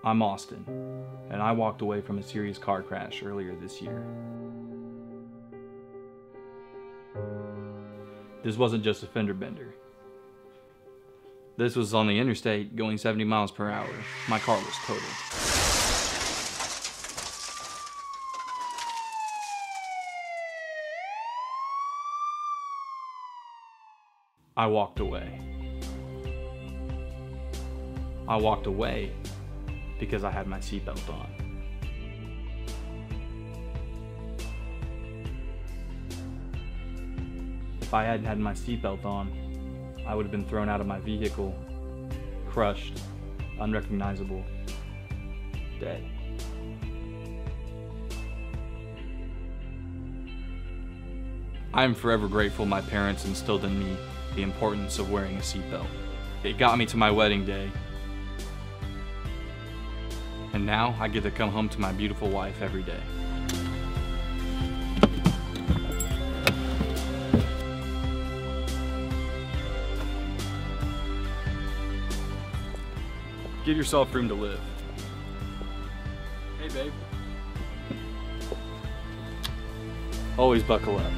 I'm Austin, and I walked away from a serious car crash earlier this year. This wasn't just a fender bender. This was on the interstate going 70 miles per hour. My car was totaled. I walked away. I walked away because I had my seatbelt on. If I hadn't had my seatbelt on, I would have been thrown out of my vehicle, crushed, unrecognizable, dead. I am forever grateful my parents instilled in me the importance of wearing a seatbelt. It got me to my wedding day. And now I get to come home to my beautiful wife every day. Give yourself room to live. Hey, babe. Always buckle up.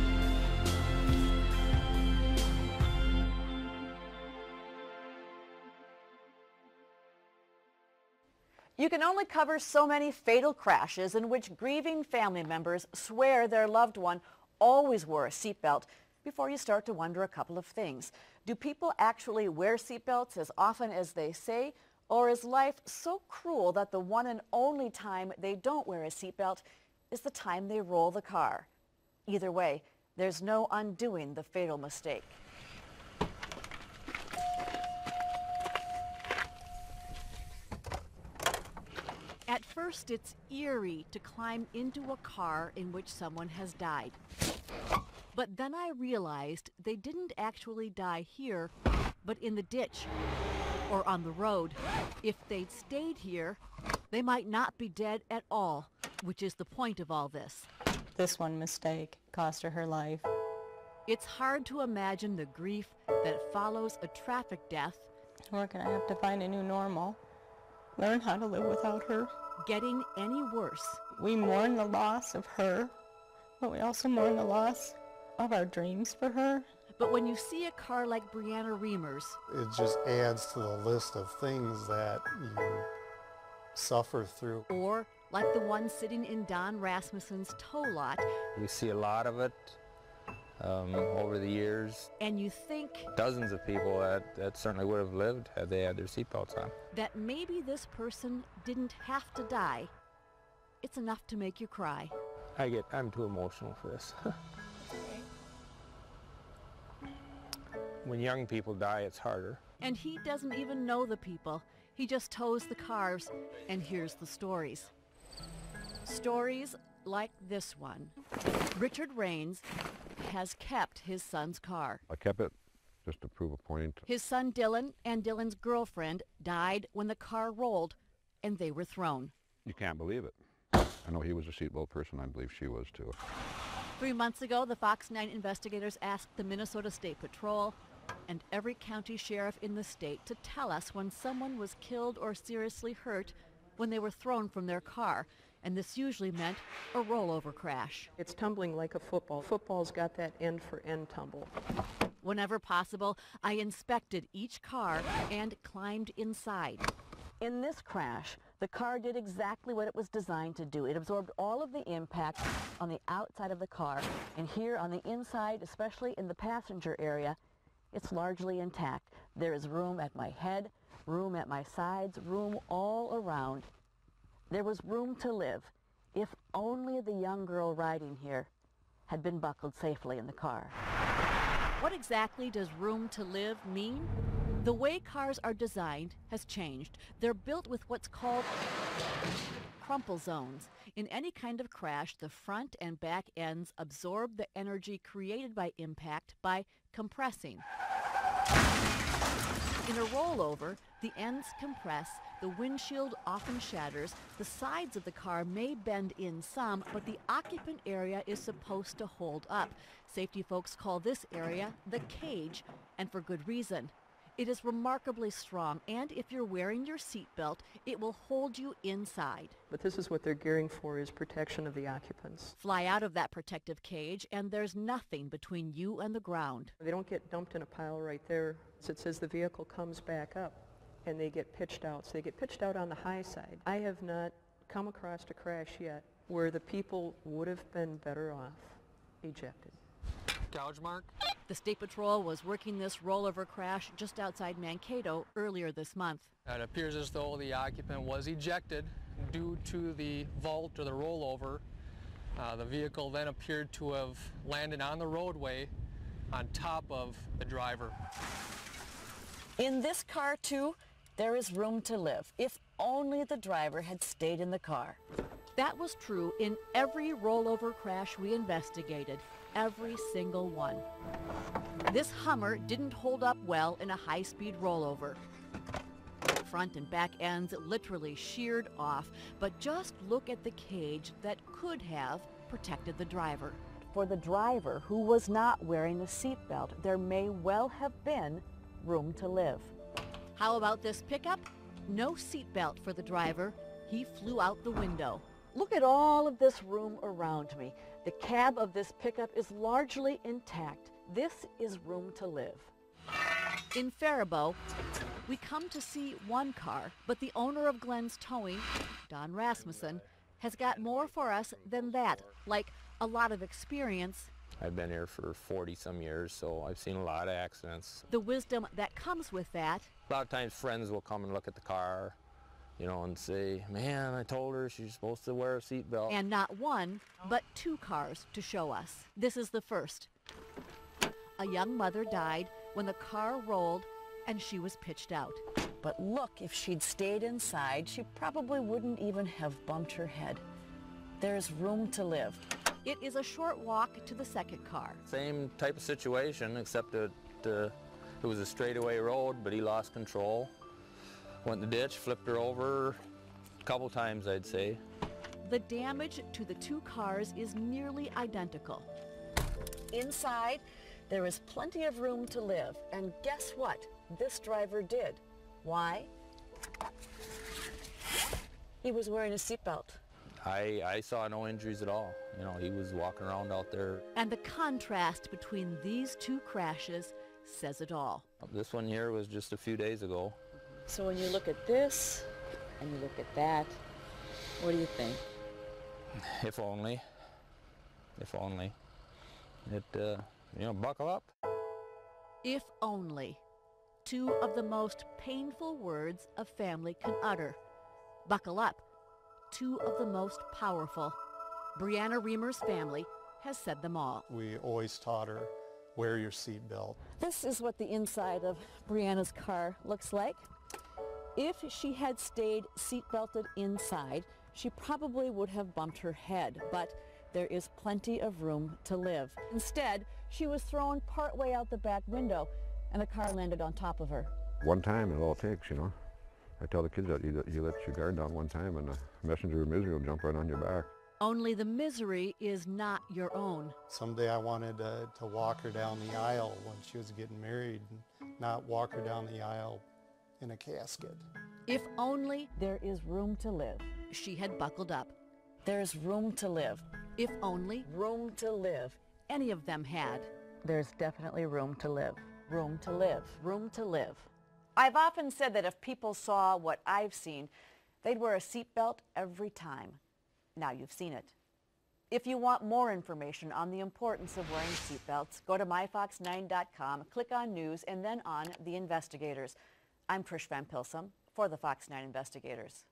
You can only cover so many fatal crashes in which grieving family members swear their loved one always wore a seatbelt before you start to wonder a couple of things. Do people actually wear seatbelts as often as they say? Or is life so cruel that the one and only time they don't wear a seatbelt is the time they roll the car? Either way, there's no undoing the fatal mistake. At first, it's eerie to climb into a car in which someone has died. But then I realized they didn't actually die here, but in the ditch or on the road. If they'd stayed here, they might not be dead at all, which is the point of all this. This one mistake cost her life. It's hard to imagine the grief that follows a traffic death. We're going to have to find a new normal, learn how to live without her. Getting any worse. We mourn the loss of her, but we also mourn the loss of our dreams for her. But when you see a car like Brianna Reamer's, it just adds to the list of things that you suffer through. Or like the one sitting in Don Rasmussen's tow lot. We see a lot of it over the years. And you think dozens of people that certainly would have lived had they had their seatbelts on. That maybe this person didn't have to die. It's enough to make you cry. I'm too emotional for this. When young people die, it's harder. And he doesn't even know the people. He just tows the cars and hears the stories. Stories like this one. Richard Raines has kept his son's car. I kept it just to prove a point. His son Dylan and Dylan's girlfriend died when the car rolled and they were thrown. You can't believe it. I know he was a seatbelt person. I believe she was too. 3 months ago, the Fox 9 investigators asked the Minnesota State Patrol and every county sheriff in the state to tell us when someone was killed or seriously hurt when they were thrown from their car. And this usually meant a rollover crash. It's tumbling like a football. Football's got that end-for-end tumble. Whenever possible, I inspected each car and climbed inside. In this crash, the car did exactly what it was designed to do. It absorbed all of the impact on the outside of the car, and here on the inside, especially in the passenger area, it's largely intact. There is room at my head, room at my sides, room all around. There was room to live, if only the young girl riding here had been buckled safely in the car. What exactly does room to live mean? The way cars are designed has changed. They're built with what's called crumple zones. In any kind of crash, the front and back ends absorb the energy created by impact by compressing. In a rollover, the ends compress, the windshield often shatters, the sides of the car may bend in some, but the occupant area is supposed to hold up. Safety folks call this area the cage, and for good reason. It is remarkably strong, and if you're wearing your seatbelt, it will hold you inside. But this is what they're gearing for, is protection of the occupants. Fly out of that protective cage, and there's nothing between you and the ground. They don't get dumped in a pile right there. It says the vehicle comes back up, and they get pitched out. So they get pitched out on the high side. I have not come across a crash yet where the people would have been better off ejected. Gouge mark? The State Patrol was working this rollover crash just outside Mankato earlier this month. It appears as though the occupant was ejected due to the vault or the rollover. The vehicle then appeared to have landed on the roadway on top of the driver. In this car, too, there is room to live, if only the driver had stayed in the car. That was true in every rollover crash we investigated, every single one. This Hummer didn't hold up well in a high-speed rollover. Front and back ends literally sheared off, but just look at the cage that could have protected the driver. For the driver who was not wearing a seatbelt, there may well have been room to live. How about this pickup? No seatbelt for the driver. He flew out the window. Look at all of this room around me. The cab of this pickup is largely intact. This is room to live. In Faribault, we come to see one car, but the owner of Glenn's Towing, Don Rasmussen, has got more for us than that, like a lot of experience. I've been here for 40-some years, so I've seen a lot of accidents. The wisdom that comes with that. A lot of times friends will come and look at the car, you know, and say, man, I told her she's supposed to wear a seatbelt. And not one, but two cars to show us. This is the first. A young mother died when the car rolled and she was pitched out. But look, if she'd stayed inside, she probably wouldn't even have bumped her head. There's room to live. It is a short walk to the second car. Same type of situation, except that it was a straightaway road, but he lost control. Went in the ditch, flipped her over a couple times, I'd say. The damage to the two cars is nearly identical. Inside, there is plenty of room to live. And guess what? This driver did. Why? He was wearing a seatbelt. I saw no injuries at all. You know, he was walking around out there. And the contrast between these two crashes says it all. This one here was just a few days ago. So when you look at this and you look at that, what do you think? If only. If only. It, you know, buckle up. If only. Two of the most painful words a family can utter. Buckle up. Two of the most powerful. Brianna Reamer's family has said them all. We always taught her, wear your seatbelt. This is what the inside of Brianna's car looks like. If she had stayed seatbelted inside, she probably would have bumped her head, but there is plenty of room to live. Instead, she was thrown partway out the back window, and the car landed on top of her. One time it all takes, you know. I tell the kids that you let your guard down one time and the messenger of misery will jump right on your back. Only the misery is not your own. Someday I wanted to walk her down the aisle when she was getting married, not walk her down the aisle in a casket. If only there is room to live. She had buckled up. There's room to live. If only room to live. Any of them had. There's definitely room to live. Room to live. Room to live. I've often said that if people saw what I've seen, they'd wear a seatbelt every time. Now you've seen it. If you want more information on the importance of wearing seatbelts, go to myfox9.com, click on News, and then on The Investigators. I'm Trish Van Pilsum for the Fox 9 Investigators.